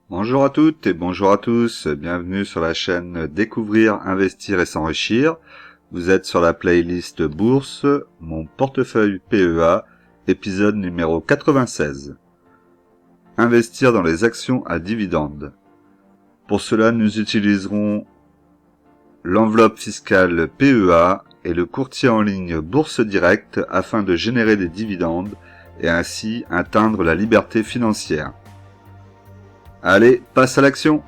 Bonjour à toutes et bonjour à tous, bienvenue sur la chaîne Découvrir, Investir et S'enrichir. Vous êtes sur la playlist Bourse, mon portefeuille PEA, épisode numéro 96. Investir dans les actions à dividendes. Pour cela, nous utiliserons l'enveloppe fiscale PEA et le courtier en ligne Bourse Direct afin de générer des dividendes et ainsi atteindre la liberté financière. Allez, passe à l'action!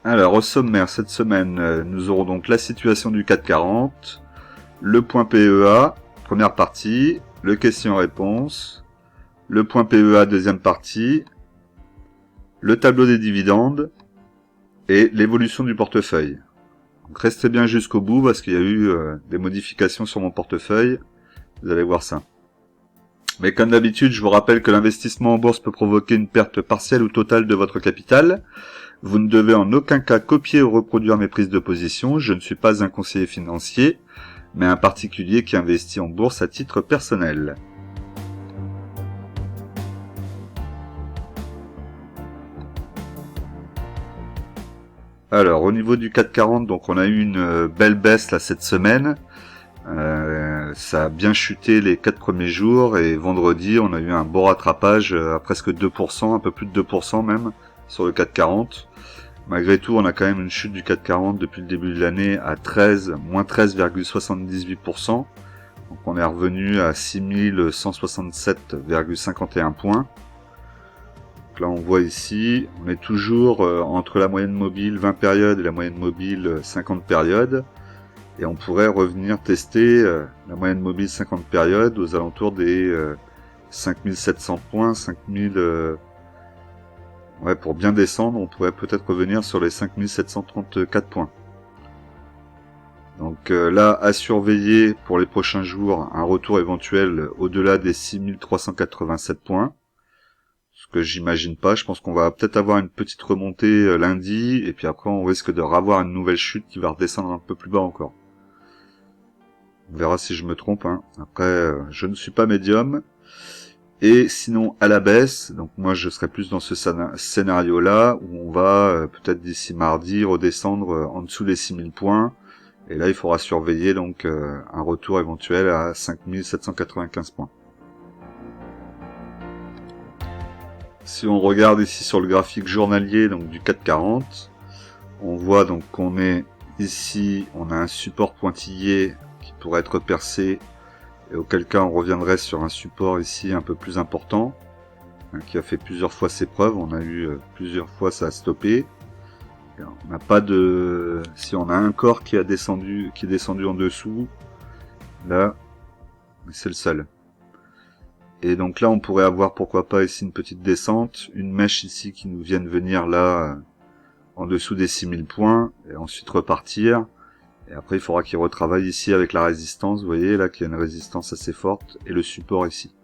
Alors, au sommaire, cette semaine, nous aurons donc la situation du CAC 40, le point PEA, première partie, le question-réponse, le point PEA, deuxième partie, le tableau des dividendes et l'évolution du portefeuille. Donc, restez bien jusqu'au bout parce qu'il y a eu des modifications sur mon portefeuille, vous allez voir ça. Mais comme d'habitude, je vous rappelle que l'investissement en bourse peut provoquer une perte partielle ou totale de votre capital. Vous ne devez en aucun cas copier ou reproduire mes prises de position, je ne suis pas un conseiller financier, mais un particulier qui investit en bourse à titre personnel. Alors, au niveau du CAC 40, donc on a eu une belle baisse là cette semaine. Ça a bien chuté les 4 premiers jours et vendredi, on a eu un beau rattrapage à presque 2%, un peu plus de 2% même, sur le CAC 40. Malgré tout, on a quand même une chute du CAC 40 depuis le début de l'année à moins 13,78%. Donc on est revenu à 6167,51 points. Donc là on voit ici, on est toujours entre la moyenne mobile 20 périodes et la moyenne mobile 50 périodes. Et on pourrait revenir tester la moyenne mobile 50 périodes aux alentours des 5700 points, 5000... Ouais, pour bien descendre, on pourrait peut-être revenir sur les 5734 points. Donc là, à surveiller pour les prochains jours, un retour éventuel au-delà des 6387 points. Ce que j'imagine pas, je pense qu'on va peut-être avoir une petite remontée lundi, et puis après on risque de revoir une nouvelle chute qui va redescendre un peu plus bas encore. On verra si je me trompe, hein. Après, je ne suis pas médium. Et sinon à la baisse, donc moi je serais plus dans ce scénario-là, où on va peut-être d'ici mardi redescendre en dessous des 6000 points, et là il faudra surveiller donc un retour éventuel à 5795 points. Si on regarde ici sur le graphique journalier donc du CAC 40, on voit donc qu'on est ici, on a un support pointillé qui pourrait être percé, et auquel cas on reviendrait sur un support ici un peu plus important, qui a fait plusieurs fois ses preuves. On a eu plusieurs fois ça a stoppé. Et on n'a pas de... Si on a un corps qui est descendu en dessous, là, c'est le seul. Et donc là on pourrait avoir pourquoi pas ici une petite descente, une mèche ici qui nous vienne venir là en dessous des 6000 points, et ensuite repartir. Et après, il faudra qu'il retravaille ici avec la résistance. Vous voyez là qu'il y a une résistance assez forte. Et le support ici.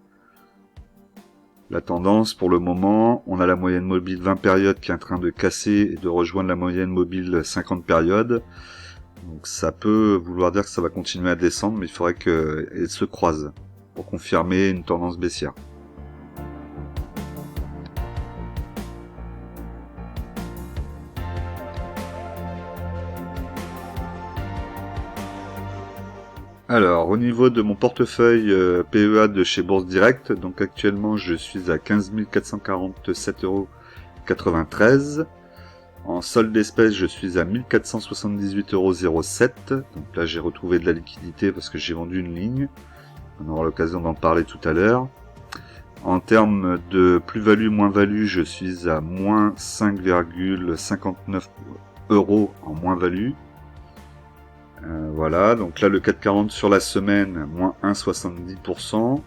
La tendance, pour le moment, on a la moyenne mobile 20 périodes qui est en train de casser et de rejoindre la moyenne mobile 50 périodes. Donc ça peut vouloir dire que ça va continuer à descendre, mais il faudrait qu'elle se croise pour confirmer une tendance baissière. Alors, au niveau de mon portefeuille PEA de chez Bourse Direct, donc actuellement je suis à 15 447,93 €. En solde d'espèces, je suis à 1478,07 €. Donc là, j'ai retrouvé de la liquidité parce que j'ai vendu une ligne. On aura l'occasion d'en parler tout à l'heure. En termes de plus-value, moins-value, je suis à moins 5,59 € en moins-value. Voilà, donc là le CAC 40 sur la semaine, moins 1,70%.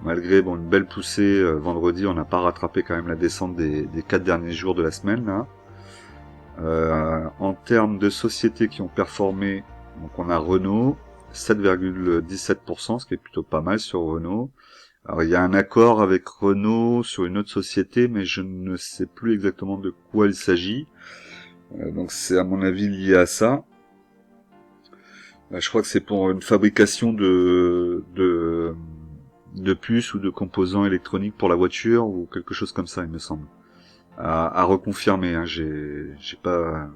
Malgré une belle poussée vendredi, on n'a pas rattrapé quand même la descente des 4 derniers jours de la semaine là. En termes de sociétés qui ont performé, donc on a Renault, 7,17%, ce qui est plutôt pas mal sur Renault. Alors il y a un accord avec Renault sur une autre société, mais je ne sais plus exactement de quoi il s'agit. Donc c'est à mon avis lié à ça. Je crois que c'est pour une fabrication de puces ou de composants électroniques pour la voiture ou quelque chose comme ça, il me semble. À reconfirmer, hein, j'ai pas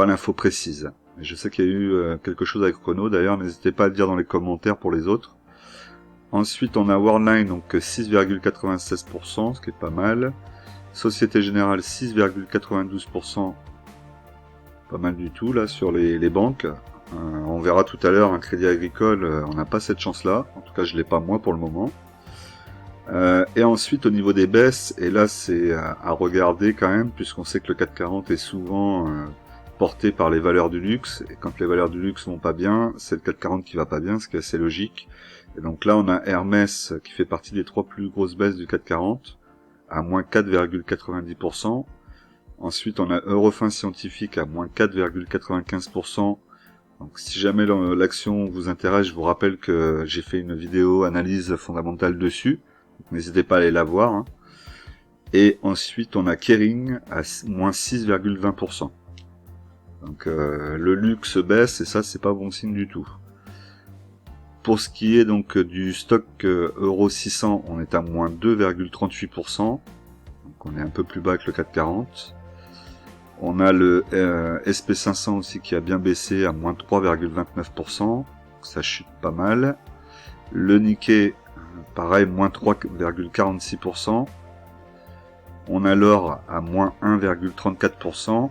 l'info précise. Je sais qu'il y a eu quelque chose avec Renault, d'ailleurs, n'hésitez pas à le dire dans les commentaires pour les autres. Ensuite, on a Worldline, donc 6,96%, ce qui est pas mal. Société Générale, 6,92%, pas mal du tout, là, sur les banques. On verra tout à l'heure, un Crédit Agricole, on n'a pas cette chance-là. En tout cas, je l'ai pas moi pour le moment. Et ensuite, au niveau des baisses, et là, c'est à regarder quand même, puisqu'on sait que le 440 est souvent porté par les valeurs du luxe. Et quand les valeurs du luxe vont pas bien, c'est le 440 qui va pas bien, ce qui est assez logique. Et donc là, on a Hermès qui fait partie des 3 plus grosses baisses du 440, à moins 4,90%. Ensuite, on a Eurofins Scientifique à moins 4,95%. Donc si jamais l'action vous intéresse, je vous rappelle que j'ai fait une vidéo analyse fondamentale dessus. N'hésitez pas à aller la voir. Hein. Et ensuite, on a Kering à moins 6,20%. Donc le luxe baisse et ça, c'est pas bon signe du tout. Pour ce qui est donc du stock Euro 600, on est à moins 2,38%. Donc on est un peu plus bas que le 440. On a le SP500 aussi qui a bien baissé à moins 3,29%. Ça chute pas mal. Le Nikkei, pareil, moins 3,46%. On a l'or à moins 1,34%.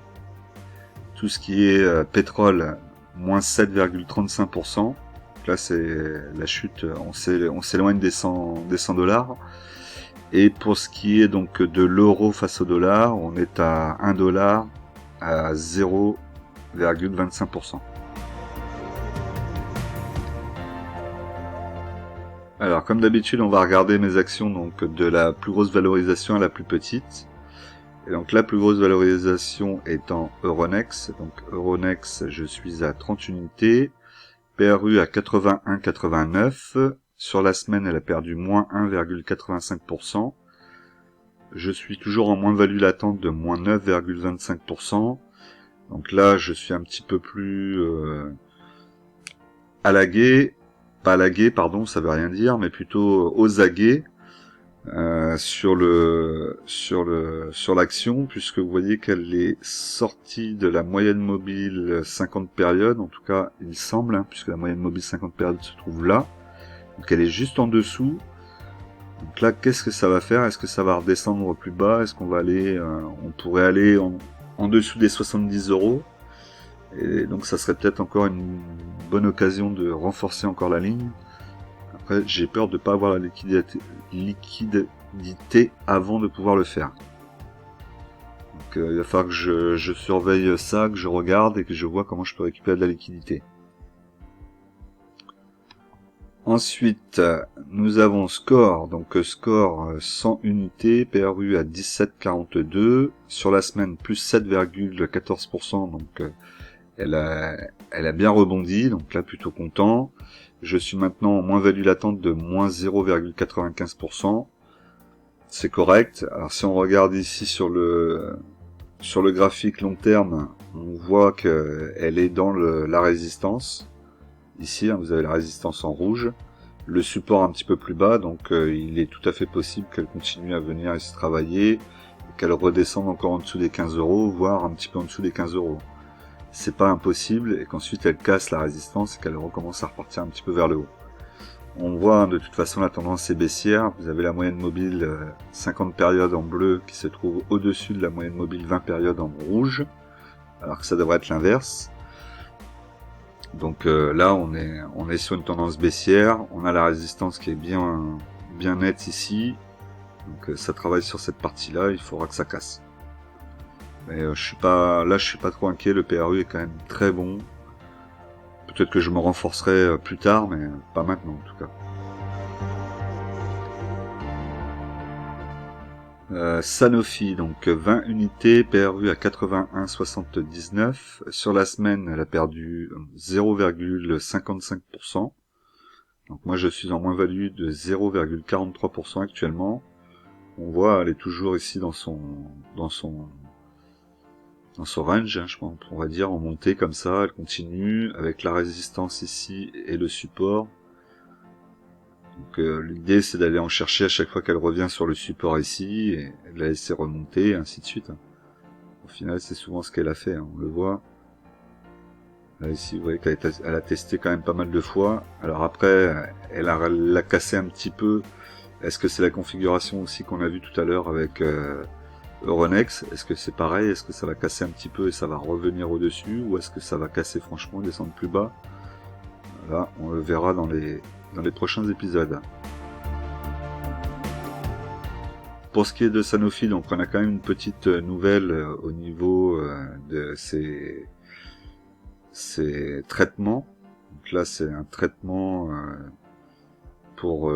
Tout ce qui est pétrole, moins 7,35%. Là, c'est la chute, on s'éloigne des 100 $. Et pour ce qui est donc de l'euro face au dollar, on est à 1 $ à 0,25%. Alors, comme d'habitude, on va regarder mes actions donc de la plus grosse valorisation à la plus petite. Et donc la plus grosse valorisation étant Euronext. Donc Euronext, je suis à 30 unités. PRU à 81,89. Sur la semaine, elle a perdu moins 1,85%. Je suis toujours en moins-value latente de moins 9,25%. Donc là, je suis un petit peu plus pas lagué, pardon, ça veut rien dire, mais plutôt aux aguets sur l'action, puisque vous voyez qu'elle est sortie de la moyenne mobile 50 périodes, en tout cas il semble, hein, puisque la moyenne mobile 50 périodes se trouve là. Donc elle est juste en dessous. Donc là, qu'est-ce que ça va faire? Est-ce que ça va redescendre plus bas? Est-ce qu'on va aller, on pourrait aller en dessous des 70 €? Et donc ça serait peut-être encore une bonne occasion de renforcer encore la ligne. Après, j'ai peur de ne pas avoir la liquidité avant de pouvoir le faire. Donc il va falloir que je surveille ça, que je regarde et que je vois comment je peux récupérer de la liquidité. Ensuite, nous avons Score, donc Score 100 unités, PRU à 17,42, sur la semaine plus 7,14%, donc elle a bien rebondi, donc là plutôt content. Je suis maintenant en moins-value latente de moins 0,95%, c'est correct. Alors si on regarde ici sur le graphique long terme, on voit qu'elle est dans la résistance. Ici, hein, vous avez la résistance en rouge, le support un petit peu plus bas, donc il est tout à fait possible qu'elle continue à venir ici travailler, et qu'elle redescende encore en dessous des 15 €, voire un petit peu en dessous des 15 €. C'est pas impossible, et qu'ensuite elle casse la résistance et qu'elle recommence à repartir un petit peu vers le haut. On voit, hein, de toute façon, la tendance est baissière. Vous avez la moyenne mobile 50 périodes en bleu qui se trouve au-dessus de la moyenne mobile 20 périodes en rouge, alors que ça devrait être l'inverse. Donc là, on est sur une tendance baissière. On a la résistance qui est bien nette ici. Donc ça travaille sur cette partie-là. Il faudra que ça casse. Mais je suis pas trop inquiet. Le PRU est quand même très bon. Peut-être que je me renforcerai plus tard, mais pas maintenant en tout cas. Sanofi, donc 20 unités, PRU à 81,79. Sur la semaine, elle a perdu 0,55%. Donc moi je suis en moins-value de 0,43% actuellement. On voit, elle est toujours ici dans dans son range, hein, je pense, on va dire, en montée comme ça, elle continue, avec la résistance ici et le support. Donc l'idée c'est d'aller en chercher à chaque fois qu'elle revient sur le support ici, et de la laisser remonter, et ainsi de suite. Au final c'est souvent ce qu'elle a fait, hein, on le voit. Là ici vous voyez qu'elle a testé quand même pas mal de fois. Alors après, elle l'a cassé un petit peu. Est-ce que c'est la configuration aussi qu'on a vu tout à l'heure avec Euronext? Est-ce que c'est pareil? Est-ce que ça va casser un petit peu et ça va revenir au-dessus? Ou est-ce que ça va casser franchement, descendre plus bas? Là, on le verra dans les prochains épisodes. Pour ce qui est de Sanofi, donc on a quand même une petite nouvelle au niveau de ces traitements. Donc là, c'est un traitement pour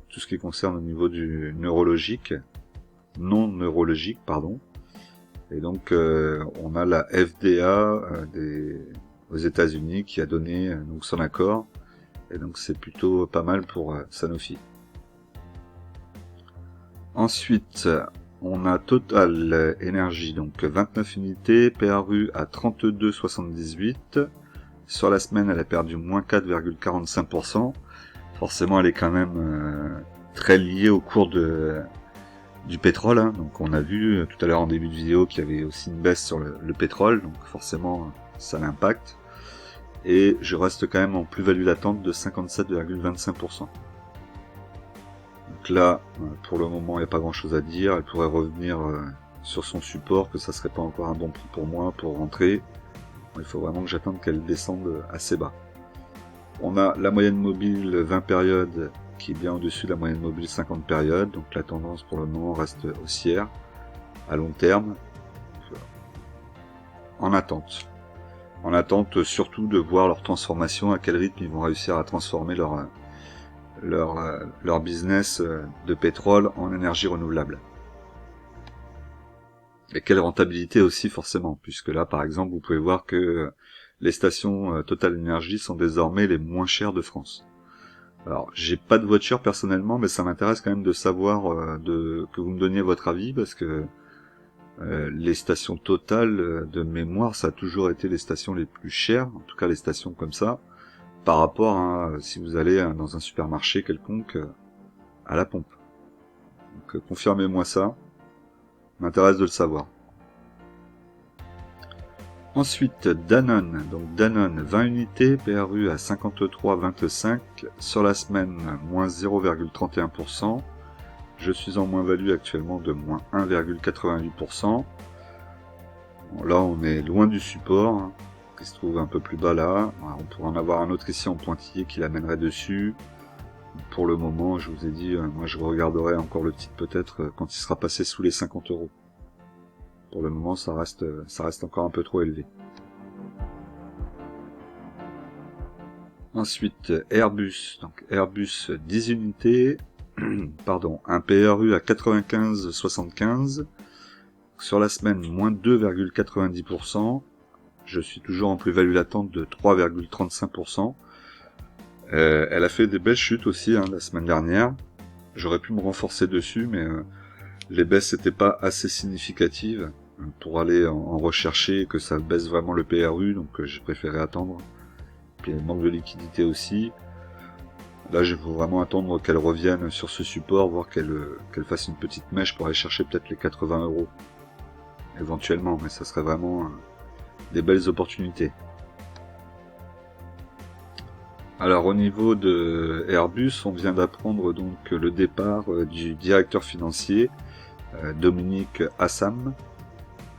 tout ce qui concerne au niveau du neurologique, non neurologique, pardon. Et donc, on a la FDA aux États-Unis qui a donné donc son accord. Et donc, c'est plutôt pas mal pour Sanofi. Ensuite, on a Total Energy, donc 29 unités, PRU à 32,78. Sur la semaine, elle a perdu moins 4,45%. Forcément, elle est quand même très liée au cours du pétrole. Hein. Donc, on a vu tout à l'heure en début de vidéo qu'il y avait aussi une baisse sur le pétrole. Donc, forcément, ça l'impacte. Et je reste quand même en plus-value latente de 57,25%. Donc là, pour le moment, il n'y a pas grand-chose à dire. Elle pourrait revenir sur son support, que ça serait pas encore un bon prix pour moi pour rentrer. Il faut vraiment que j'attende qu'elle descende assez bas. On a la moyenne mobile 20 périodes qui est bien au-dessus de la moyenne mobile 50 périodes. Donc la tendance pour le moment reste haussière à long terme. En attente. En attente surtout de voir leur transformation, à quel rythme ils vont réussir à transformer leur business de pétrole en énergie renouvelable. Et quelle rentabilité aussi forcément, puisque là par exemple vous pouvez voir que les stations Total Energy sont désormais les moins chères de France. Alors j'ai pas de voiture personnellement, mais ça m'intéresse quand même de savoir que vous me donniez votre avis, parce que les stations Total de mémoire, ça a toujours été les stations les plus chères, en tout cas les stations comme ça, par rapport à si vous allez dans un supermarché quelconque à la pompe. Donc confirmez-moi ça, m'intéresse de le savoir. Ensuite Danone, donc Danone 20 unités, PRU à 53,25, sur la semaine moins 0,31%, je suis en moins-value actuellement de moins 1,88%. Bon, là on est loin du support, hein, qui se trouve un peu plus bas là, on pourrait en avoir un autre ici en pointillé qui l'amènerait dessus. Pour le moment, je vous ai dit, moi je regarderai encore le titre peut-être quand il sera passé sous les 50 €. Pour le moment, ça reste encore un peu trop élevé. Ensuite, Airbus. Donc Airbus 10 unités, pardon, un PRU à 95,75. Sur la semaine, moins 2,90%. Je suis toujours en plus-value latente de 3,35%. Elle a fait des belles chutes aussi la semaine dernière. J'aurais pu me renforcer dessus, mais les baisses n'étaient pas assez significatives pour aller en rechercher et que ça baisse vraiment le PRU, donc j'ai préféré attendre. Puis il y a le manque de liquidité aussi. Là, je veux vraiment attendre qu'elle revienne sur ce support, voir qu'elle fasse une petite mèche pour aller chercher peut-être les 80 €. Éventuellement, mais ça serait vraiment des belles opportunités. Alors au niveau de Airbus, on vient d'apprendre donc le départ du directeur financier, Dominique Assam.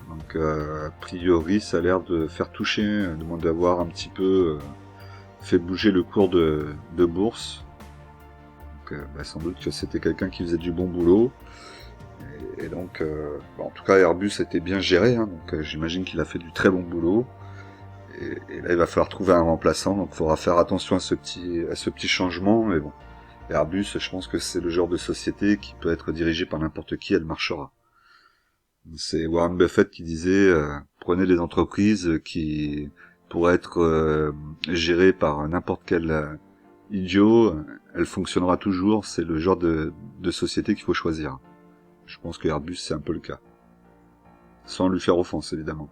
Donc a priori ça a l'air de faire toucher, d'avoir un petit peu fait bouger le cours de bourse. Donc sans doute que c'était quelqu'un qui faisait du bon boulot. Et donc en tout cas Airbus était bien géré, donc j'imagine qu'il a fait du très bon boulot. Et là il va falloir trouver un remplaçant, donc il faudra faire attention à ce petit changement, mais bon. Airbus, je pense que c'est le genre de société qui peut être dirigée par n'importe qui, elle marchera. C'est Warren Buffett qui disait prenez les entreprises qui pourraient être gérées par n'importe quel idiot, elle fonctionnera toujours, c'est le genre de société qu'il faut choisir. Je pense que Airbus c'est un peu le cas. sans lui faire offense évidemment.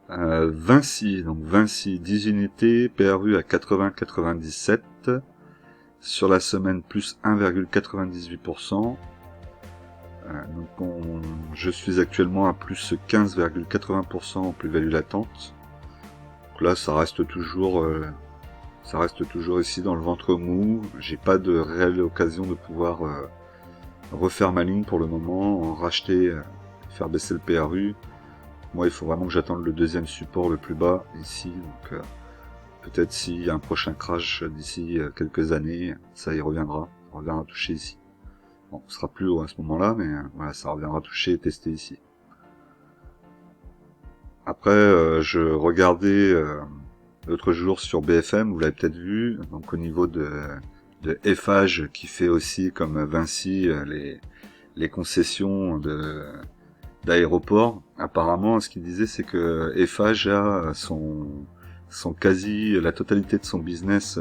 Vinci, donc Vinci 10 unités, PRU à 80,97, sur la semaine plus 1,98%. Je suis actuellement à plus 15,80% en plus-value latente. Donc là, ça reste toujours ici dans le ventre mou. J'ai pas de réelle occasion de pouvoir refaire ma ligne pour le moment, en racheter, faire baisser le PRU. Moi, il faut vraiment que j'attende le deuxième support le plus bas ici. Donc peut-être s'il y a un prochain crash d'ici quelques années, ça y reviendra. Ça reviendra toucher ici. Bon, ce sera plus haut à ce moment-là, mais voilà, ça reviendra toucher et tester ici. Après, je regardais l'autre jour sur BFM, vous l'avez peut-être vu, donc au niveau de Eiffage qui fait aussi comme Vinci les concessions d'aéroports. Apparemment, ce qu'il disait, c'est que Eiffage a son quasi la totalité de son business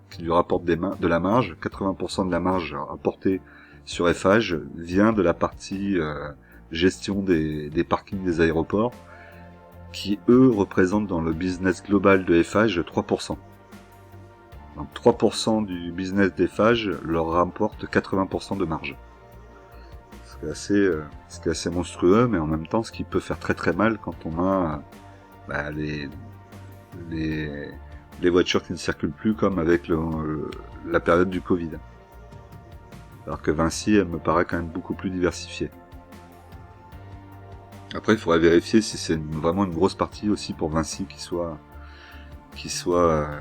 qui lui rapporte de la marge. 80% de la marge rapportée sur Eiffage vient de la partie gestion des parkings des aéroports, qui eux représentent dans le business global de Eiffage 3%. Donc 3% du business d'Eiffage leur rapporte 80% de marge. Ce qui est assez monstrueux, mais en même temps ce qui peut faire très très mal quand on a les voitures qui ne circulent plus, comme avec la période du Covid. Alors que Vinci, elle me paraît quand même beaucoup plus diversifiée. Après, il faudrait vérifier si c'est vraiment une grosse partie aussi pour Vinci qui soit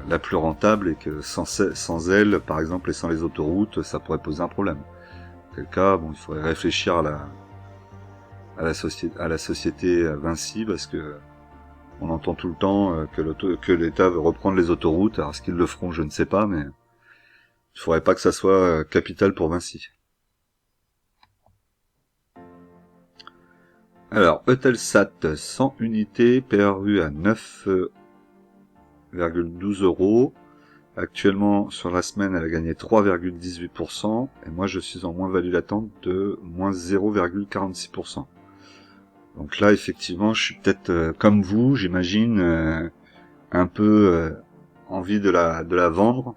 la plus rentable, et que sans elle, par exemple, et sans les autoroutes, ça pourrait poser un problème. Dans quel cas, bon, il faudrait réfléchir à la société Vinci, parce que on entend tout le temps que l'État veut reprendre les autoroutes. Alors, est-ce qu'ils le feront, je ne sais pas, mais il faudrait pas que ça soit capital pour Vinci. Alors, Eutelsat 100 unités, PRU à 9,12 €. Actuellement, sur la semaine, elle a gagné 3,18%, et moi je suis en moins-value latente de moins 0,46%. Donc là, effectivement, je suis peut-être comme vous, j'imagine, un peu envie de la vendre.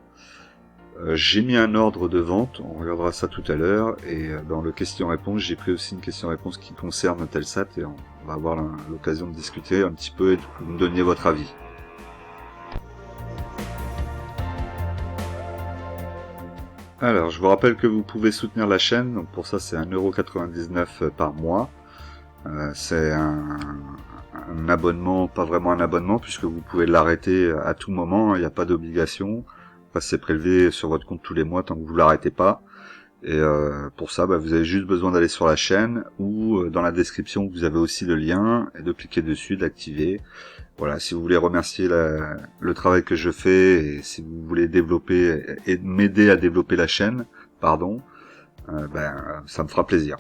J'ai mis un ordre de vente, on regardera ça tout à l'heure, et dans le question-réponse, j'ai pris aussi une question-réponse qui concerne Eutelsat, et on va avoir l'occasion de discuter un petit peu et de me donner votre avis. Alors, je vous rappelle que vous pouvez soutenir la chaîne, donc pour ça c'est 1,99 € par mois. C'est un abonnement, pas vraiment un abonnement, puisque vous pouvez l'arrêter à tout moment, il n'y a pas d'obligation. C'est prélevé sur votre compte tous les mois tant que vous l'arrêtez pas. Et pour ça, vous avez juste besoin d'aller sur la chaîne, ou dans la description vous avez aussi le lien, et de cliquer dessus, d'activer. Voilà, si vous voulez remercier le travail que je fais, et si vous voulez développer et m'aider à développer la chaîne, ça me fera plaisir.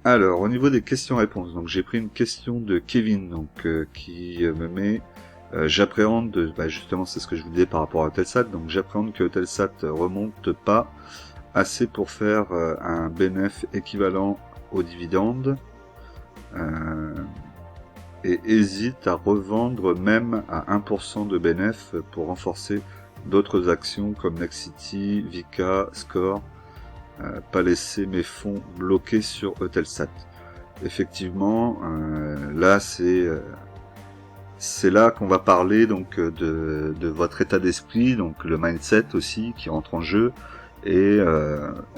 Alors, au niveau des questions-réponses, donc j'ai pris une question de Kevin, donc qui me met j'appréhende, justement c'est ce que je vous disais par rapport à Eutelsat, donc j'appréhende que Eutelsat remonte pas assez pour faire un bénéfice équivalent aux dividendes, et hésite à revendre même à 1% de bénéfice pour renforcer d'autres actions comme Nexity, Vika, Score. Pas laisser mes fonds bloqués sur Eutelsat. Effectivement, là c'est là qu'on va parler donc de votre état d'esprit, donc le mindset aussi qui rentre en jeu. Et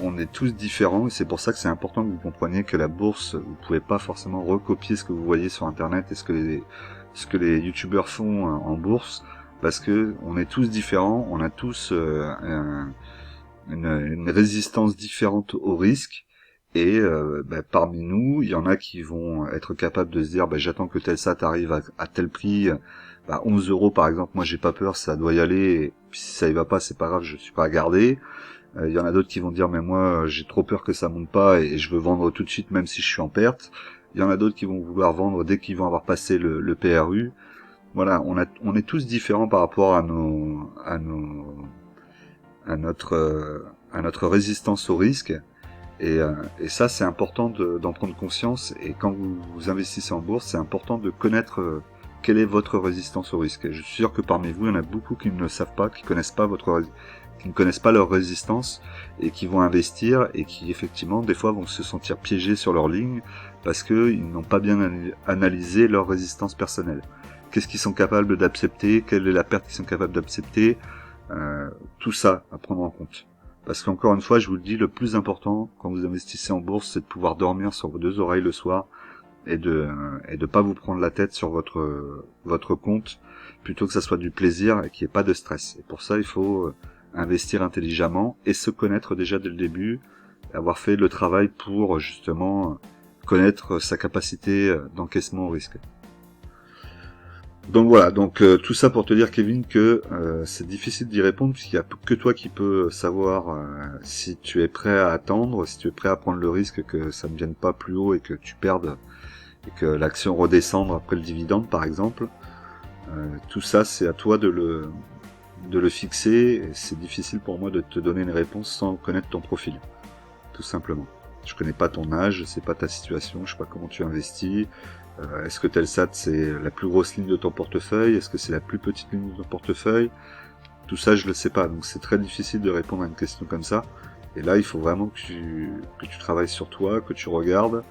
on est tous différents, et c'est pour ça que c'est important que vous compreniez que la bourse, vous pouvez pas forcément recopier ce que vous voyez sur internet et ce que les youtubeurs font en bourse, parce que on est tous différents, on a tous une résistance différente au risque, et parmi nous, il y en a qui vont être capables de se dire j'attends que Eutelsat arrive à tel prix, 11 € par exemple, moi j'ai pas peur, ça doit y aller, et puis si ça y va pas, c'est pas grave, je suis pas à garder. Il y en a d'autres qui vont dire mais moi j'ai trop peur que ça monte pas et je veux vendre tout de suite même si je suis en perte. Il y en a d'autres qui vont vouloir vendre dès qu'ils vont avoir passé le PRU. Voilà, on est tous différents par rapport à notre résistance au risque. Et ça, c'est important d'en prendre conscience. Et quand vous investissez en bourse, c'est important de connaître quelle est votre résistance au risque. Et je suis sûr que parmi vous, il y en a beaucoup qui ne le savent pas, qui ne connaissent pas leur résistance et qui vont investir et qui effectivement des fois vont se sentir piégés sur leur ligne parce qu'ils n'ont pas bien analysé leur résistance personnelle. Qu'est-ce qu'ils sont capables d'accepter, quelle est la perte qu'ils sont capables d'accepter, tout ça à prendre en compte. Parce qu'encore une fois, je vous le dis, le plus important quand vous investissez en bourse, c'est de pouvoir dormir sur vos deux oreilles le soir et de pas vous prendre la tête sur votre compte, plutôt que ça soit du plaisir et qu'il n'y ait pas de stress. Et pour ça, il faut investir intelligemment et se connaître déjà dès le début, avoir fait le travail pour justement connaître sa capacité d'encaissement au risque. Donc voilà, tout ça pour te dire, Kevin, que c'est difficile d'y répondre puisqu'il n'y a que toi qui peux savoir si tu es prêt à attendre, si tu es prêt à prendre le risque que ça ne vienne pas plus haut et que tu perdes et que l'action redescende après le dividende par exemple. Tout ça, c'est à toi de le fixer. C'est difficile pour moi de te donner une réponse sans connaître ton profil, tout simplement. Je connais pas ton âge, je sais pas ta situation, je sais pas comment tu investis. Est-ce que Telsat c'est la plus grosse ligne de ton portefeuille? Est-ce que c'est la plus petite ligne de ton portefeuille? Tout ça, je le sais pas, donc c'est très difficile de répondre à une question comme ça. Et là, il faut vraiment que tu travailles sur toi, que tu regardes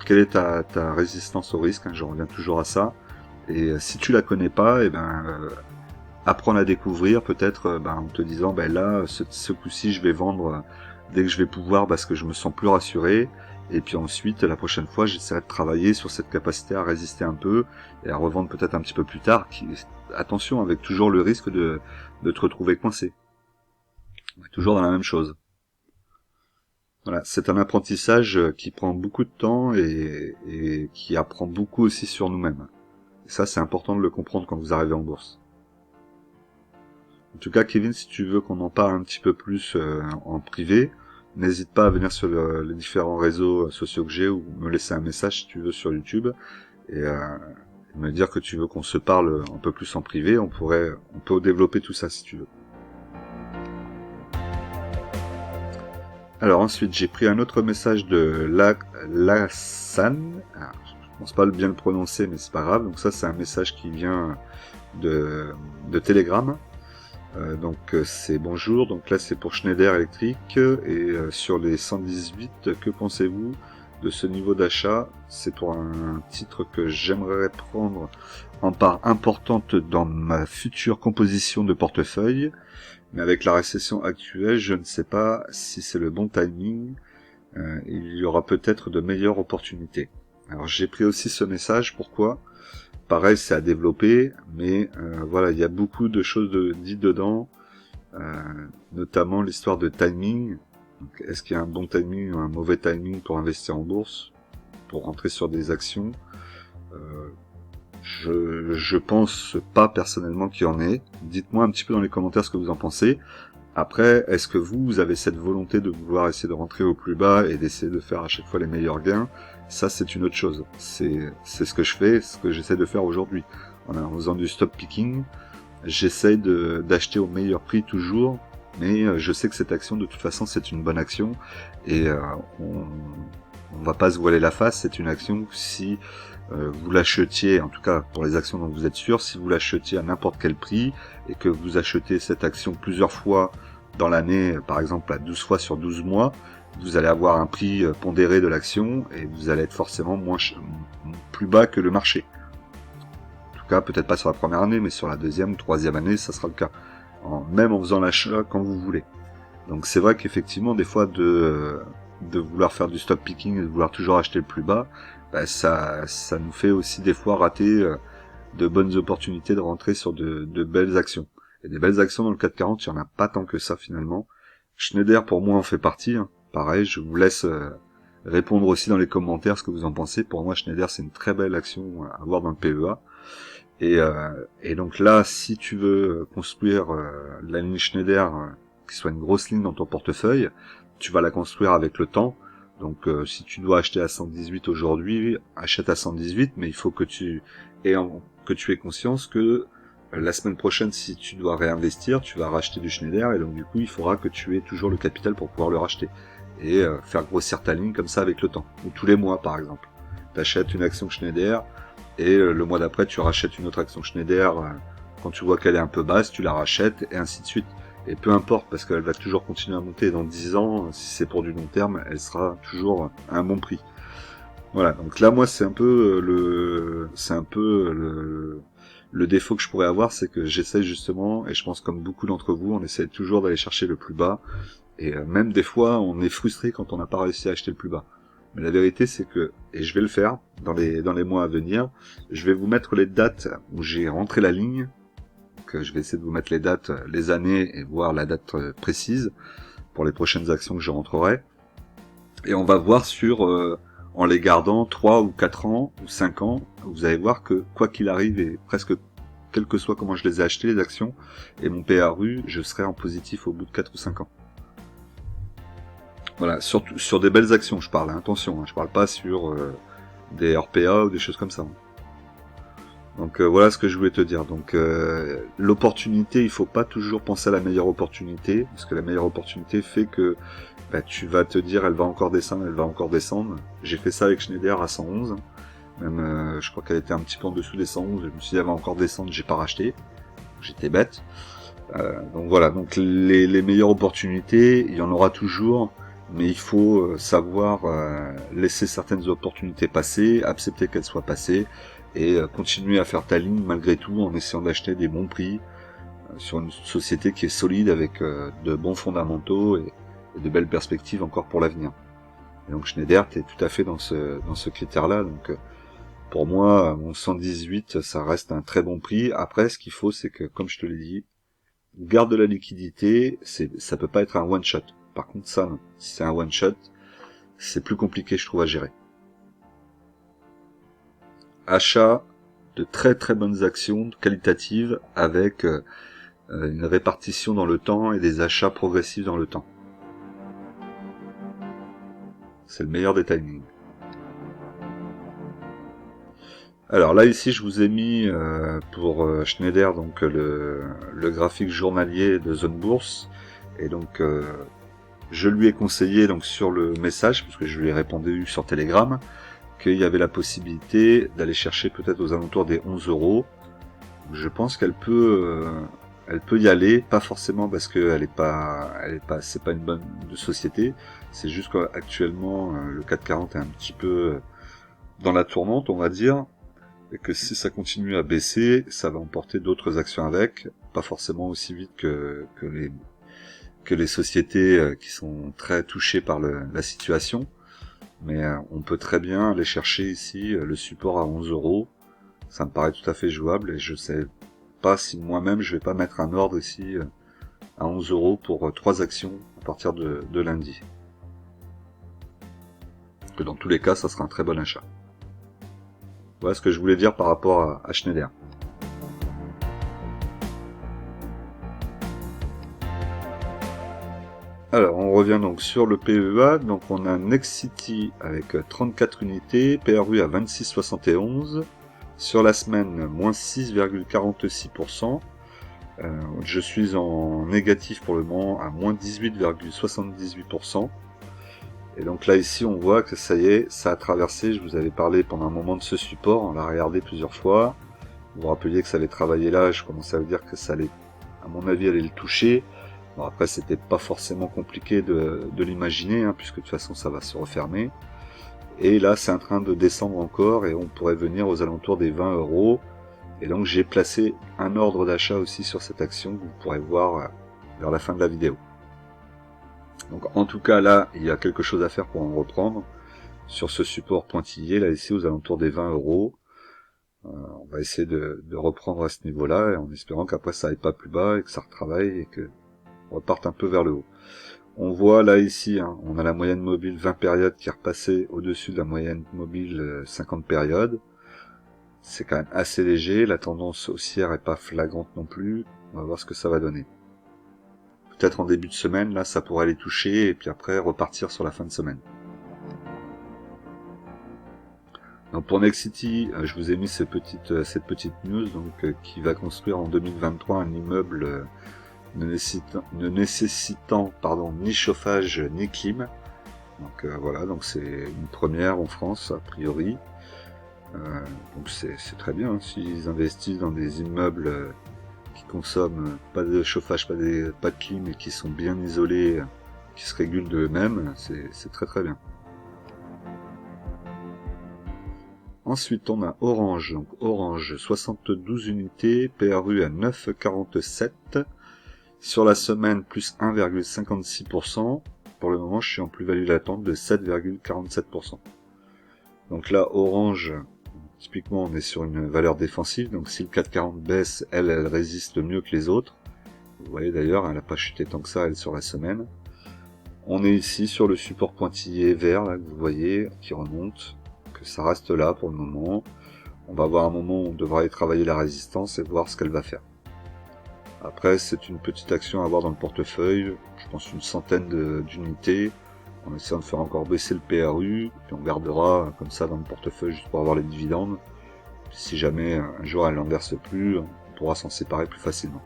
quelle est ta résistance au risque, hein, je reviens toujours à ça. Et si tu la connais pas, apprends à la découvrir, peut-être en te disant, là, ce coup-ci, je vais vendre dès que je vais pouvoir parce que je me sens plus rassuré. Et puis ensuite, la prochaine fois, j'essaierai de travailler sur cette capacité à résister un peu et à revendre peut-être un petit peu plus tard. Attention, avec toujours le risque de te retrouver coincé. On est toujours dans la même chose. Voilà, c'est un apprentissage qui prend beaucoup de temps et qui apprend beaucoup aussi sur nous-mêmes. Et ça, c'est important de le comprendre quand vous arrivez en bourse. En tout cas, Kevin, si tu veux qu'on en parle un petit peu plus en privé, n'hésite pas à venir sur les différents réseaux sociaux que j'ai ou me laisser un message si tu veux sur YouTube et me dire que tu veux qu'on se parle un peu plus en privé. On peut développer tout ça si tu veux. Alors ensuite, j'ai pris un autre message de Lassan. Je pense pas bien le prononcer, mais c'est pas grave. Donc ça, c'est un message qui vient de Telegram. C'est bonjour, donc là c'est pour Schneider Electric et sur les 118, que pensez-vous de ce niveau d'achat? C'est pour un titre que j'aimerais prendre en part importante dans ma future composition de portefeuille, mais avec la récession actuelle, je ne sais pas si c'est le bon timing, il y aura peut-être de meilleures opportunités. Alors j'ai pris aussi ce message, pourquoi? Pareil, c'est à développer, mais voilà, il y a beaucoup de choses dites dedans, notamment l'histoire de timing. Donc, est-ce qu'il y a un bon timing ou un mauvais timing pour investir en bourse, pour rentrer sur des actions? Je pense pas personnellement qu'il y en ait. Dites-moi un petit peu dans les commentaires ce que vous en pensez. Après, est-ce que vous avez cette volonté de vouloir essayer de rentrer au plus bas et d'essayer de faire à chaque fois les meilleurs gains? Ça, c'est une autre chose. C'est ce que je fais, ce que j'essaie de faire aujourd'hui. En faisant du stop picking, j'essaie d'acheter au meilleur prix toujours, mais je sais que cette action, de toute façon, c'est une bonne action et on va pas se voiler la face. C'est une action que si vous l'achetiez, en tout cas pour les actions dont vous êtes sûr, si vous l'achetiez à n'importe quel prix et que vous achetez cette action plusieurs fois dans l'année, par exemple à 12 fois sur 12 mois, vous allez avoir un prix pondéré de l'action et vous allez être forcément plus bas que le marché. En tout cas, peut-être pas sur la première année, mais sur la deuxième ou troisième année, ça sera le cas. Même en faisant l'achat quand vous voulez. Donc c'est vrai qu'effectivement, des fois, de vouloir faire du stop picking et de vouloir toujours acheter le plus bas, ça nous fait aussi des fois rater de bonnes opportunités de rentrer sur de belles actions. Et des belles actions dans le CAC 40, il n'y en a pas tant que ça finalement. Schneider, pour moi, en fait partie. Hein. Pareil, je vous laisse répondre aussi dans les commentaires ce que vous en pensez. Pour moi, Schneider, c'est une très belle action à avoir dans le PEA. Et donc là, si tu veux construire la ligne Schneider, qui soit une grosse ligne dans ton portefeuille, tu vas la construire avec le temps. Donc si tu dois acheter à 118 aujourd'hui, achète à 118, mais il faut que tu aies conscience que la semaine prochaine, si tu dois réinvestir, tu vas racheter du Schneider, et donc du coup il faudra que tu aies toujours le capital pour pouvoir le racheter. Et faire grossir ta ligne comme ça avec le temps. Ou tous les mois par exemple. Tu achètes une action Schneider, et le mois d'après tu rachètes une autre action Schneider, quand tu vois qu'elle est un peu basse, tu la rachètes, et ainsi de suite. Et peu importe, parce qu'elle va toujours continuer à monter. Dans 10 ans, si c'est pour du long terme, elle sera toujours à un bon prix. Voilà, donc là moi c'est un peu le défaut que je pourrais avoir, c'est que j'essaie justement, et je pense comme beaucoup d'entre vous, on essaie toujours d'aller chercher le plus bas, et même des fois on est frustré quand on n'a pas réussi à acheter le plus bas. Mais la vérité c'est que, et je vais le faire dans les mois à venir, je vais vous mettre les dates où j'ai rentré la ligne, que je vais essayer de vous mettre les dates, les années, et voir la date précise, pour les prochaines actions que je rentrerai, et on va voir en les gardant 3 ou 4 ans, ou 5 ans, vous allez voir que quoi qu'il arrive, et presque quel que soit comment je les ai achetées, les actions, et mon PRU, je serai en positif au bout de 4 ou 5 ans. Voilà, surtout sur des belles actions, je parle, attention, je parle pas sur des RPA ou des choses comme ça. Donc voilà ce que je voulais te dire. Donc l'opportunité, il faut pas toujours penser à la meilleure opportunité, parce que la meilleure opportunité fait que tu vas te dire elle va encore descendre, elle va encore descendre. J'ai fait ça avec Schneider à 111, même je crois qu'elle était un petit peu en dessous des 111, je me suis dit elle va encore descendre, j'ai pas racheté, j'étais bête. Donc voilà, donc les meilleures opportunités, il y en aura toujours, mais il faut savoir laisser certaines opportunités passer, accepter qu'elles soient passées, et continuer à faire ta ligne malgré tout en essayant d'acheter des bons prix sur une société qui est solide avec de bons fondamentaux et de belles perspectives encore pour l'avenir. Et donc Schneider, t'es tout à fait dans ce critère-là, donc pour moi, mon 118, ça reste un très bon prix. Après, ce qu'il faut, c'est que, comme je te l'ai dit, garde de la liquidité, ça peut pas être un one shot. Par contre, ça, non. Si c'est un one shot, c'est plus compliqué, je trouve, à gérer. Achat de très très bonnes actions qualitatives avec une répartition dans le temps et des achats progressifs dans le temps. C'est le meilleur des timings. Alors là ici je vous ai mis pour Schneider donc le graphique journalier de Zone Bourse, et donc je lui ai conseillé donc sur le message, puisque je lui ai répondu sur Telegram, qu'il y avait la possibilité d'aller chercher peut-être aux alentours des 11 €. Je pense qu'elle peut y aller, pas forcément parce que c'est pas une bonne société, c'est juste qu'actuellement le CAC 40 est un petit peu dans la tourmente, on va dire, et que si ça continue à baisser, ça va emporter d'autres actions avec, pas forcément aussi vite que les sociétés qui sont très touchées par la situation, mais on peut très bien aller chercher ici le support à 11 €, ça me paraît tout à fait jouable, et je sais pas si moi-même je vais pas mettre un ordre ici à 11 € pour 3 actions à partir de lundi. Que dans tous les cas, ça sera un très bon achat. Voilà ce que je voulais dire par rapport à Schneider. Alors, on revient donc sur le PEA. Donc, on a Nexity avec 34 unités, PRU à 26,71. Sur la semaine, moins 6,46%. Je suis en négatif pour le moment à moins 18,78%. Et donc là ici on voit que ça y est, ça a traversé, je vous avais parlé pendant un moment de ce support, on l'a regardé plusieurs fois. Vous vous rappeliez que ça allait travailler là, je commençais à vous dire que ça allait, à mon avis, aller le toucher. Bon après c'était pas forcément compliqué de l'imaginer, puisque de toute façon ça va se refermer. Et là c'est en train de descendre encore, et on pourrait venir aux alentours des 20 €. Et donc j'ai placé un ordre d'achat aussi sur cette action que vous pourrez voir vers la fin de la vidéo. Donc en tout cas là, il y a quelque chose à faire pour en reprendre sur ce support pointillé, là ici aux alentours des 20 €. On va essayer de reprendre à ce niveau-là, et en espérant qu'après ça aille pas plus bas et que ça retravaille et que on reparte un peu vers le haut. On voit là ici, on a la moyenne mobile 20 périodes qui est repassée au-dessus de la moyenne mobile 50 périodes. C'est quand même assez léger, la tendance haussière est pas flagrante non plus. On va voir ce que ça va donner. Peut-être en début de semaine, là, ça pourrait les toucher, et puis après repartir sur la fin de semaine. Donc pour Nexity, je vous ai mis cette petite news donc qui va construire en 2023 un immeuble ne nécessitant ni chauffage ni clim. Donc voilà, donc c'est une première en France a priori. Donc c'est très bien hein, s'ils investissent dans des immeubles qui consomment pas de chauffage, pas de clim et qui sont bien isolés, qui se régulent d'eux-mêmes, c'est très bien. Ensuite on a Orange, donc Orange 72 unités, PRU à 9,47, sur la semaine plus 1,56%, pour le moment je suis en plus-value latente de 7,47%. Donc là Orange, typiquement on est sur une valeur défensive, donc si le 440 baisse, elle résiste mieux que les autres. Vous voyez d'ailleurs, elle n'a pas chuté tant que ça elle sur la semaine. On est ici sur le support pointillé vert là que vous voyez, qui remonte. Que ça reste là pour le moment. On va avoir un moment où on devra aller travailler la résistance et voir ce qu'elle va faire. Après, c'est une petite action à avoir dans le portefeuille, je pense une centaine d'unités, en essayant de faire encore baisser le PRU, puis on gardera comme ça dans le portefeuille juste pour avoir les dividendes. Puis si jamais un jour elle n'en verse plus, on pourra s'en séparer plus facilement.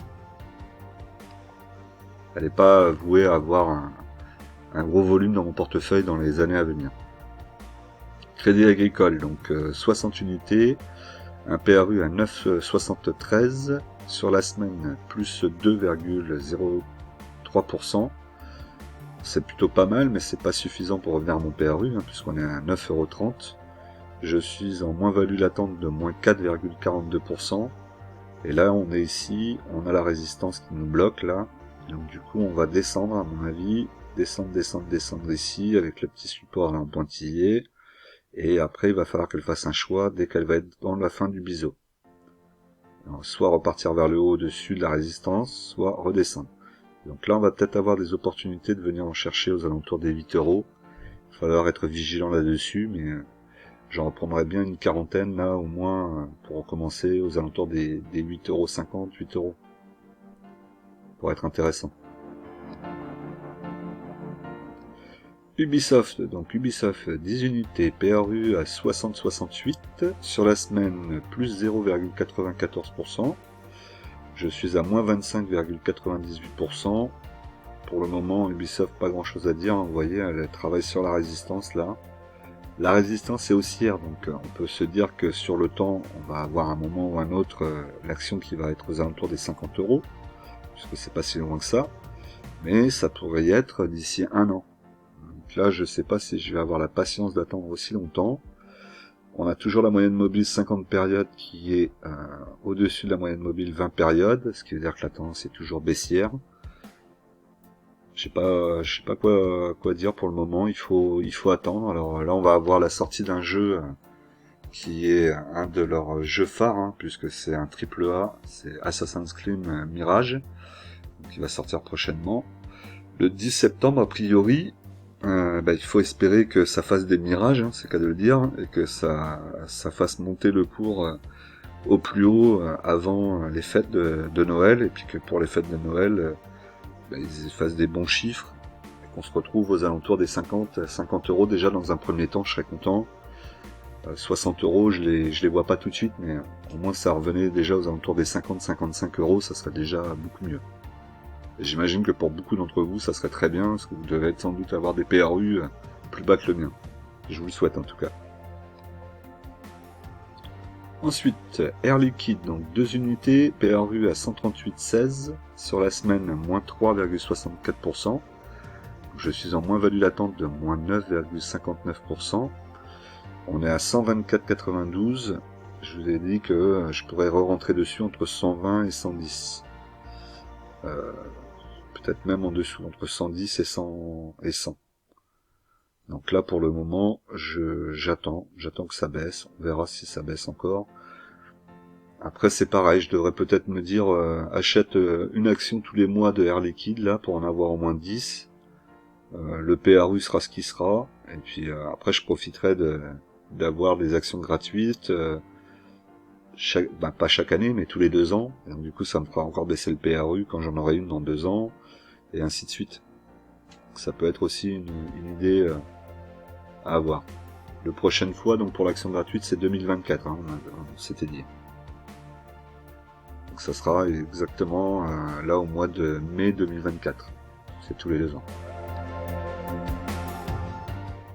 Elle n'est pas vouée à avoir un gros volume dans mon portefeuille dans les années à venir. Crédit Agricole, donc 60 unités, un PRU à 9,73, sur la semaine plus 2,03%. C'est plutôt pas mal, mais c'est pas suffisant pour revenir à mon PRU, hein, puisqu'on est à 9,30€. Je suis en moins-value latente de moins 4,42%. Et là, on est ici, on a la résistance qui nous bloque là. Donc du coup, on va descendre à mon avis, descendre ici avec le petit support là en pointillé. Et après, il va falloir qu'elle fasse un choix dès qu'elle va être dans la fin du biseau. Alors, soit repartir vers le haut au-dessus de la résistance, soit redescendre. Donc là, on va peut-être avoir des opportunités de venir en chercher aux alentours des 8€. Il va falloir être vigilant là-dessus, mais j'en reprendrai bien une quarantaine là, au moins, pour recommencer aux alentours des 8,50€, 8€. Pour être intéressant. Ubisoft, donc Ubisoft 10 unités, PRU à 60,68, sur la semaine plus 0,94%, je suis à moins 25,98%, pour le moment Ubisoft pas grand chose à dire, vous voyez elle travaille sur la résistance là, la résistance est haussière donc on peut se dire que sur le temps on va avoir un moment ou un autre l'action qui va être aux alentours des 50€, puisque c'est pas si loin que ça, mais ça pourrait y être d'ici un an. Là, je sais pas si je vais avoir la patience d'attendre aussi longtemps. On a toujours la moyenne mobile 50 périodes qui est au-dessus de la moyenne mobile 20 périodes, ce qui veut dire que la tendance est toujours baissière. Je sais pas quoi dire pour le moment. Il faut attendre. Alors là, on va avoir la sortie d'un jeu qui est un de leurs jeux phares, hein, puisque c'est un AAA, c'est Assassin's Creed Mirage, qui va sortir prochainement. Le 10 septembre, a priori. Il faut espérer que ça fasse des mirages, hein, c'est qu'à de le dire, et que ça fasse monter le cours au plus haut avant les fêtes de Noël, et puis que pour les fêtes de Noël, ils fassent des bons chiffres, et qu'on se retrouve aux alentours des 50€ déjà dans un premier temps, je serais content. 60€, je les vois pas tout de suite, mais au moins ça revenait déjà aux alentours des 50-55€, ça serait déjà beaucoup mieux. J'imagine que pour beaucoup d'entre vous, ça serait très bien, parce que vous devez sans doute avoir des PRU plus bas que le mien. Je vous le souhaite en tout cas. Ensuite, Air Liquide, donc 2 unités, PRU à 138,16, sur la semaine, moins 3,64%. Je suis en moins-value latente de moins 9,59%. On est à 124,92. Je vous ai dit que je pourrais re-rentrer dessus entre 120 et 110. Peut-être même en dessous, entre 110 et 100. Donc là, pour le moment, j'attends que ça baisse. On verra si ça baisse encore. Après, c'est pareil, je devrais peut-être me dire, achète une action tous les mois de Air Liquide, là, pour en avoir au moins 10. Le PRU sera ce qui sera. Et puis après, je profiterai d'avoir des actions gratuites, pas chaque année, mais tous les 2 ans. Et donc, du coup, ça me fera encore baisser le PRU quand j'en aurai une dans 2 ans. Et ainsi de suite. Ça peut être aussi une idée à avoir. Le prochaine fois, donc pour l'action gratuite, c'est 2024, hein, on s'était dit. Donc ça sera exactement là au mois de mai 2024. C'est tous les 2 ans.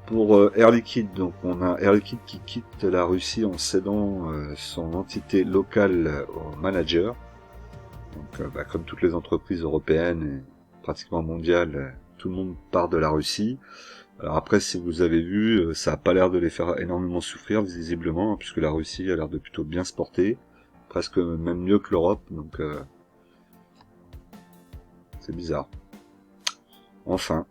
Pour Air Liquide, donc on a Air Liquide qui quitte la Russie en cédant son entité locale au manager. Donc comme toutes les entreprises européennes et pratiquement mondiales, tout le monde part de la Russie. Alors après, si vous avez vu, ça a pas l'air de les faire énormément souffrir visiblement, hein, puisque la Russie a l'air de plutôt bien se porter, presque même mieux que l'Europe, donc c'est bizarre. Enfin,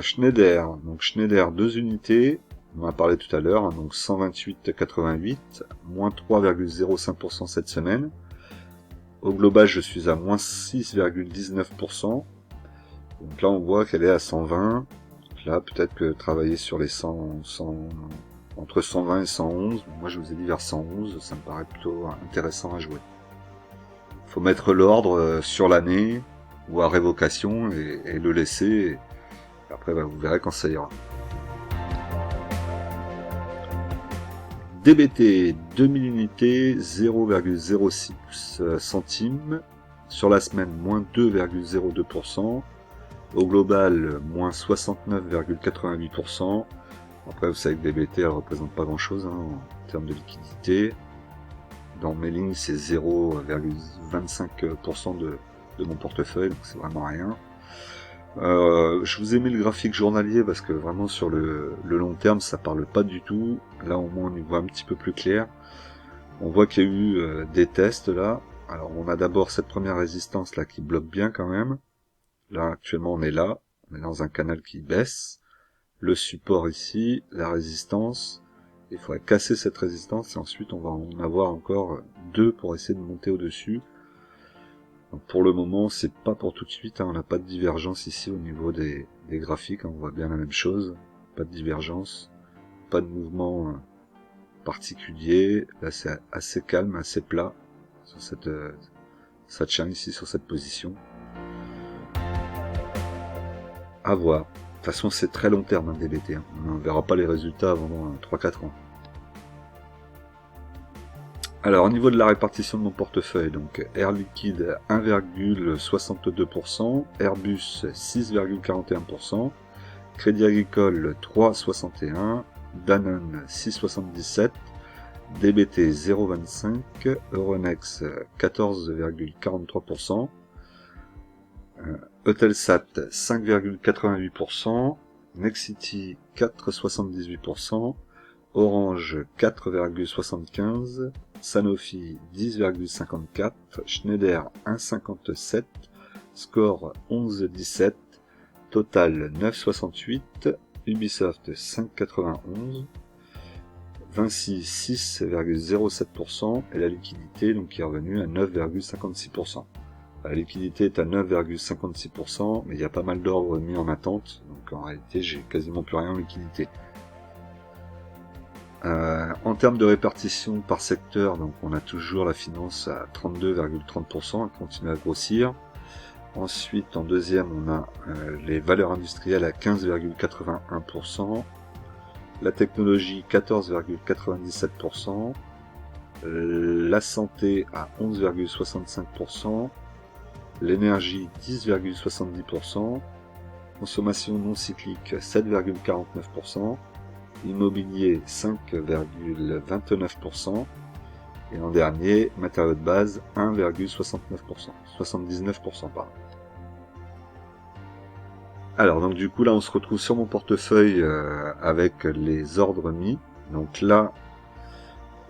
Schneider, donc Schneider 2 unités, on en a parlé tout à l'heure, hein, donc 128,88, moins 3,05% cette semaine. Au global, je suis à moins 6,19%. Donc là, on voit qu'elle est à 120. Là, peut-être que travailler sur les 100, entre 120 et 111, moi je vous ai dit vers 111, ça me paraît plutôt intéressant à jouer. Faut mettre l'ordre sur l'année ou à révocation et le laisser. Et après, vous verrez quand ça ira. DBT, 2000 unités, 0,06 centimes. Sur la semaine, moins 2,02%. Au global, moins 69,88%. Après, vous savez que DBT, elle représente pas grand-chose en termes de liquidité. Dans mes lignes, c'est 0,25% de mon portefeuille, donc c'est vraiment rien. Je vous ai mis le graphique journalier parce que vraiment sur le long terme, ça parle pas du tout. Là, au moins, on y voit un petit peu plus clair. On voit qu'il y a eu des tests là. Alors, on a d'abord cette première résistance là qui bloque bien quand même. Là, actuellement, on est dans un canal qui baisse. Le support ici, la résistance. Il faudrait casser cette résistance et ensuite on va en avoir encore 2 pour essayer de monter au-dessus. Donc pour le moment, c'est pas pour tout de suite, hein, on n'a pas de divergence ici au niveau des graphiques, hein, on voit bien la même chose. Pas de divergence, pas de mouvement particulier. Là c'est assez calme, assez plat sur ça tient ici sur cette position. À voir. De toute façon, c'est très long terme, hein, DBT. Hein. On ne verra pas les résultats avant 3-4 ans. Alors, au niveau de la répartition de mon portefeuille, donc Air Liquide 1,62%, Airbus 6,41%, Crédit Agricole 3,61%, Danone 6,77%, DBT 0,25%, Euronext 14,43%, Eutelsat 5,88%, Nexity 4,78%, Orange 4,75%, Sanofi 10,54%, Schneider 1,57%, Score 11,17%, Total 9,68%, Ubisoft 5,91%, Vinci 6,07% et la liquidité donc qui est revenue à 9,56%. La liquidité est à 9,56%, mais il y a pas mal d'ordres mis en attente, donc en réalité j'ai quasiment plus rien en liquidité. En termes de répartition par secteur, donc on a toujours la finance à 32,30%, elle continue à grossir. Ensuite, en deuxième, on a les valeurs industrielles à 15,81%, la technologie 14,97%, la santé à 11,65%, l'énergie 10,70%, consommation non cyclique 7,49%, immobilier 5,29%, et en dernier, matériaux de base 1,69%, 79%. Alors donc du coup là on se retrouve sur mon portefeuille avec les ordres mis. Donc là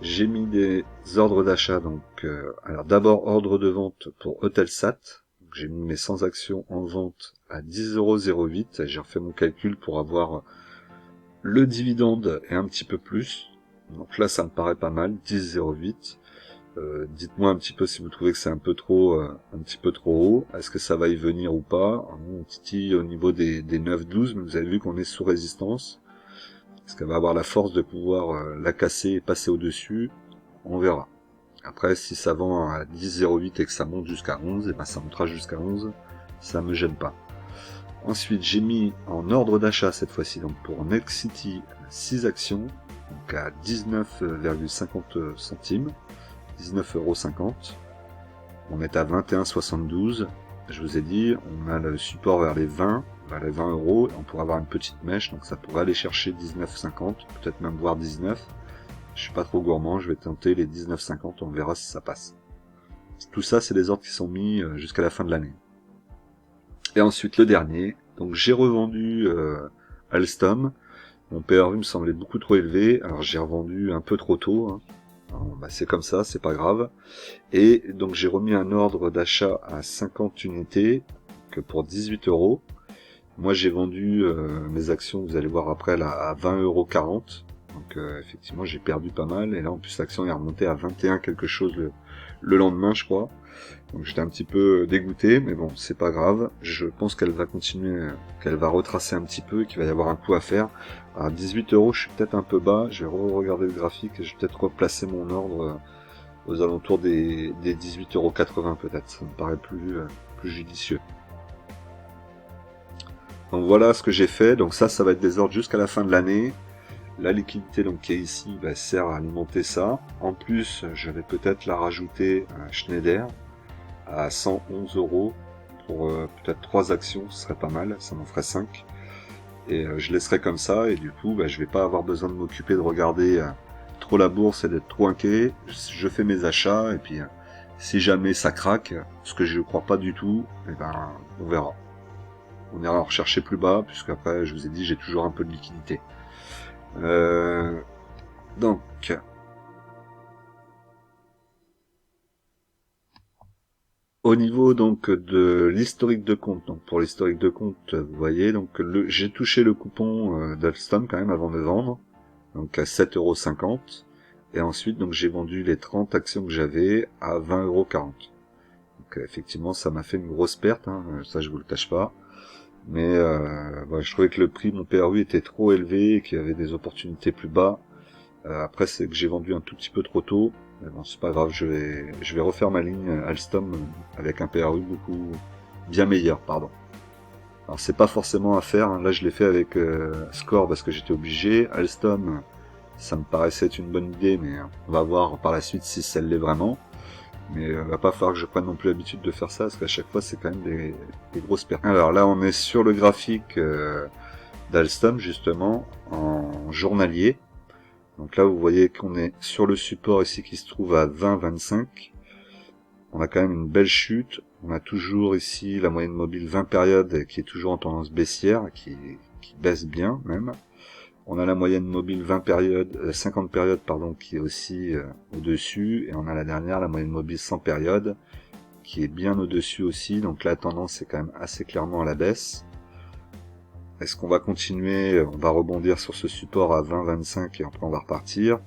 j'ai mis des ordres d'achat. Donc alors d'abord ordre de vente pour Eutelsat. J'ai mis mes 100 actions en vente à 10,08 €. J'ai refait mon calcul pour avoir le dividende et un petit peu plus. Donc là ça me paraît pas mal, 10,08. Dites-moi un petit peu si vous trouvez que c'est un petit peu trop haut. Est-ce que ça va y venir ou pas? On titille au niveau des 9,12, mais vous avez vu qu'on est sous résistance. Est-ce qu'elle va avoir la force de pouvoir la casser et passer au-dessus? On verra. Après, si ça vend à 10,08 et que ça monte jusqu'à 11, et ben ça montera jusqu'à 11. Ça me gêne pas. Ensuite, j'ai mis en ordre d'achat cette fois-ci, donc pour Nexity, 6 actions, donc à 19,50 centimes, 19,50 €. On est à 21,72. Je vous ai dit, on a le support vers les 20 €, et on pourrait avoir une petite mèche, donc ça pourrait aller chercher 19,50, peut-être même voir 19. Je suis pas trop gourmand, je vais tenter les 19,50, on verra si ça passe. Tout ça, c'est des ordres qui sont mis jusqu'à la fin de l'année. Et ensuite, le dernier, donc j'ai revendu Alstom. Mon PRU me semblait beaucoup trop élevé, alors j'ai revendu un peu trop tôt, hein. Alors, bah, c'est comme ça, c'est pas grave. Et donc j'ai remis un ordre d'achat à 50 unités, que pour 18 €. Moi j'ai vendu mes actions, vous allez voir après, là, à 20,40 €. Donc effectivement j'ai perdu pas mal, et là en plus l'action est remontée à 21 quelque chose le lendemain, je crois. Donc j'étais un petit peu dégoûté, mais bon, c'est pas grave. Je pense qu'elle va continuer, qu'elle va retracer un petit peu, et qu'il va y avoir un coup à faire. À 18 €, je suis peut-être un peu bas. Je vais regarder le graphique et je vais peut-être replacer mon ordre aux alentours des 18,80 € peut-être. Ça me paraît plus judicieux. Donc voilà ce que j'ai fait. Donc ça va être des ordres jusqu'à la fin de l'année. La liquidité donc qui est ici sert à alimenter ça. En plus, je vais peut-être la rajouter à Schneider à 111 € pour peut-être 3 actions, ce serait pas mal, ça m'en ferait 5. Et je laisserai comme ça, et du coup je vais pas avoir besoin de m'occuper de regarder trop la bourse et d'être trop inquiet. Je fais mes achats, et puis si jamais ça craque, ce que je ne crois pas du tout, et ben on verra. On ira en rechercher plus bas, puisque après je vous ai dit j'ai toujours un peu de liquidité. Donc au niveau donc de l'historique de compte, donc pour l'historique de compte, vous voyez, donc j'ai touché le coupon d'Alstom quand même avant de vendre, donc à 7,50 €, et ensuite donc j'ai vendu les 30 actions que j'avais à 20,40 €. Donc effectivement ça m'a fait une grosse perte, hein, ça je vous le cache pas, mais je trouvais que le prix de mon PRU était trop élevé et qu'il y avait des opportunités plus bas. Après c'est que j'ai vendu un tout petit peu trop tôt. Mais bon, c'est pas grave, je vais refaire ma ligne Alstom avec un PRU beaucoup bien meilleur, pardon. Alors c'est pas forcément à faire, hein. Là je l'ai fait avec Score parce que j'étais obligé. Alstom, ça me paraissait être une bonne idée, mais on va voir par la suite si ça l'est vraiment. Mais va pas falloir que je prenne non plus l'habitude de faire ça, parce qu'à chaque fois c'est quand même des grosses pertes. Alors là on est sur le graphique d'Alstom justement, en journalier. Donc là, vous voyez qu'on est sur le support ici qui se trouve à 20,25. On a quand même une belle chute. On a toujours ici la moyenne mobile 20 périodes qui est toujours en tendance baissière, qui baisse bien même. On a la moyenne mobile 20 périodes, 50 périodes pardon, qui est aussi au-dessus. Et on a la dernière, la moyenne mobile 100 périodes, qui est bien au-dessus aussi. Donc la tendance est quand même assez clairement à la baisse. Est-ce qu'on va continuer? On va rebondir sur ce support à 20,25 et après on va repartir.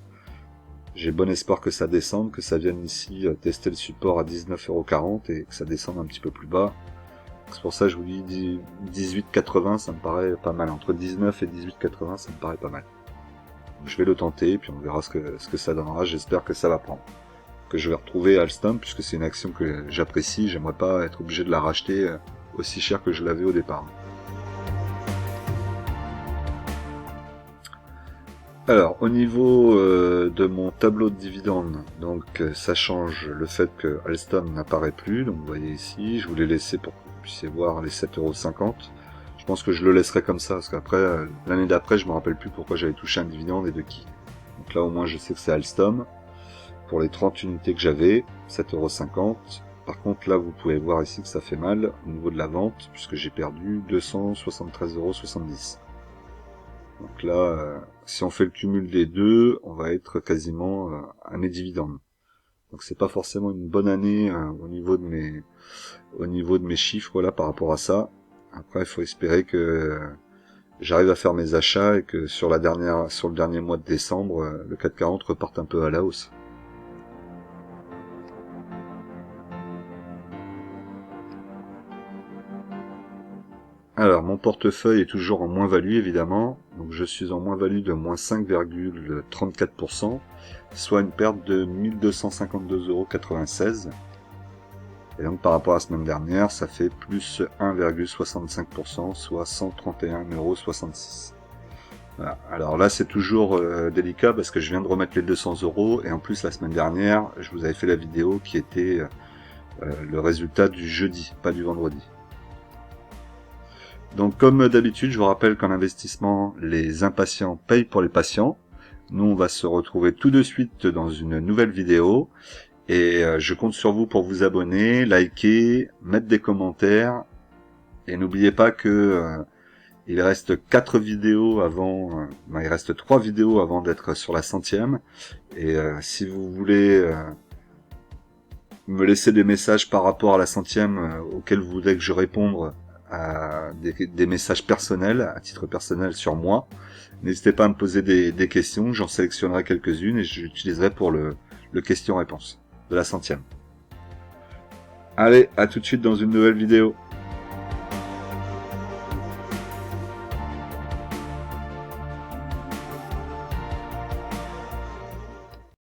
J'ai bon espoir que ça descende, que ça vienne ici tester le support à 19,40 € et que ça descende un petit peu plus bas. C'est pour ça que je vous dis 18,80, ça me paraît pas mal. Entre 19 et 18,80, ça me paraît pas mal. Donc, je vais le tenter, puis on verra ce que ça donnera. J'espère que ça va prendre. Que je vais retrouver Alstom, puisque c'est une action que j'apprécie. J'aimerais pas être obligé de la racheter aussi cher que je l'avais au départ. Alors, au niveau de mon tableau de dividendes, donc ça change le fait que Alstom n'apparaît plus. Donc vous voyez ici, je vous l'ai laissé pour que vous puissiez voir les 7,50 €. Je pense que je le laisserai comme ça, parce qu'après, l'année d'après, je me rappelle plus pourquoi j'avais touché un dividende et de qui. Donc là, au moins, je sais que c'est Alstom. Pour les 30 unités que j'avais, 7,50 €. Par contre, là, vous pouvez voir ici que ça fait mal au niveau de la vente, puisque j'ai perdu 273,70 €. Donc là, si on fait le cumul des deux, on va être quasiment à mes dividendes. Donc c'est pas forcément une bonne année au niveau de mes chiffres là par rapport à ça. Après, il faut espérer que j'arrive à faire mes achats et que sur le dernier mois de décembre, le CAC 40 reparte un peu à la hausse. Alors, mon portefeuille est toujours en moins-value, évidemment. Donc, je suis en moins-value de moins 5,34%, soit une perte de 1252,96 €. Et donc par rapport à la semaine dernière, ça fait plus 1,65%, soit 131,66 €. Voilà. Alors là, c'est toujours délicat parce que je viens de remettre les 200 € et en plus la semaine dernière, je vous avais fait la vidéo qui était le résultat du jeudi, pas du vendredi. Donc comme d'habitude, je vous rappelle qu'en investissement, les impatients payent pour les patients. Nous, on va se retrouver tout de suite dans une nouvelle vidéo et je compte sur vous pour vous abonner, liker, mettre des commentaires et n'oubliez pas que il reste 4 vidéos avant, il reste 3 vidéos avant d'être sur la 100e. Et si vous voulez me laisser des messages par rapport à la 100e auxquels vous voulez que je réponde à des messages personnels, à titre personnel sur moi, n'hésitez pas à me poser des questions, j'en sélectionnerai quelques-unes et je l'utiliserai pour le question-réponse de la 100e. Allez, à tout de suite dans une nouvelle vidéo.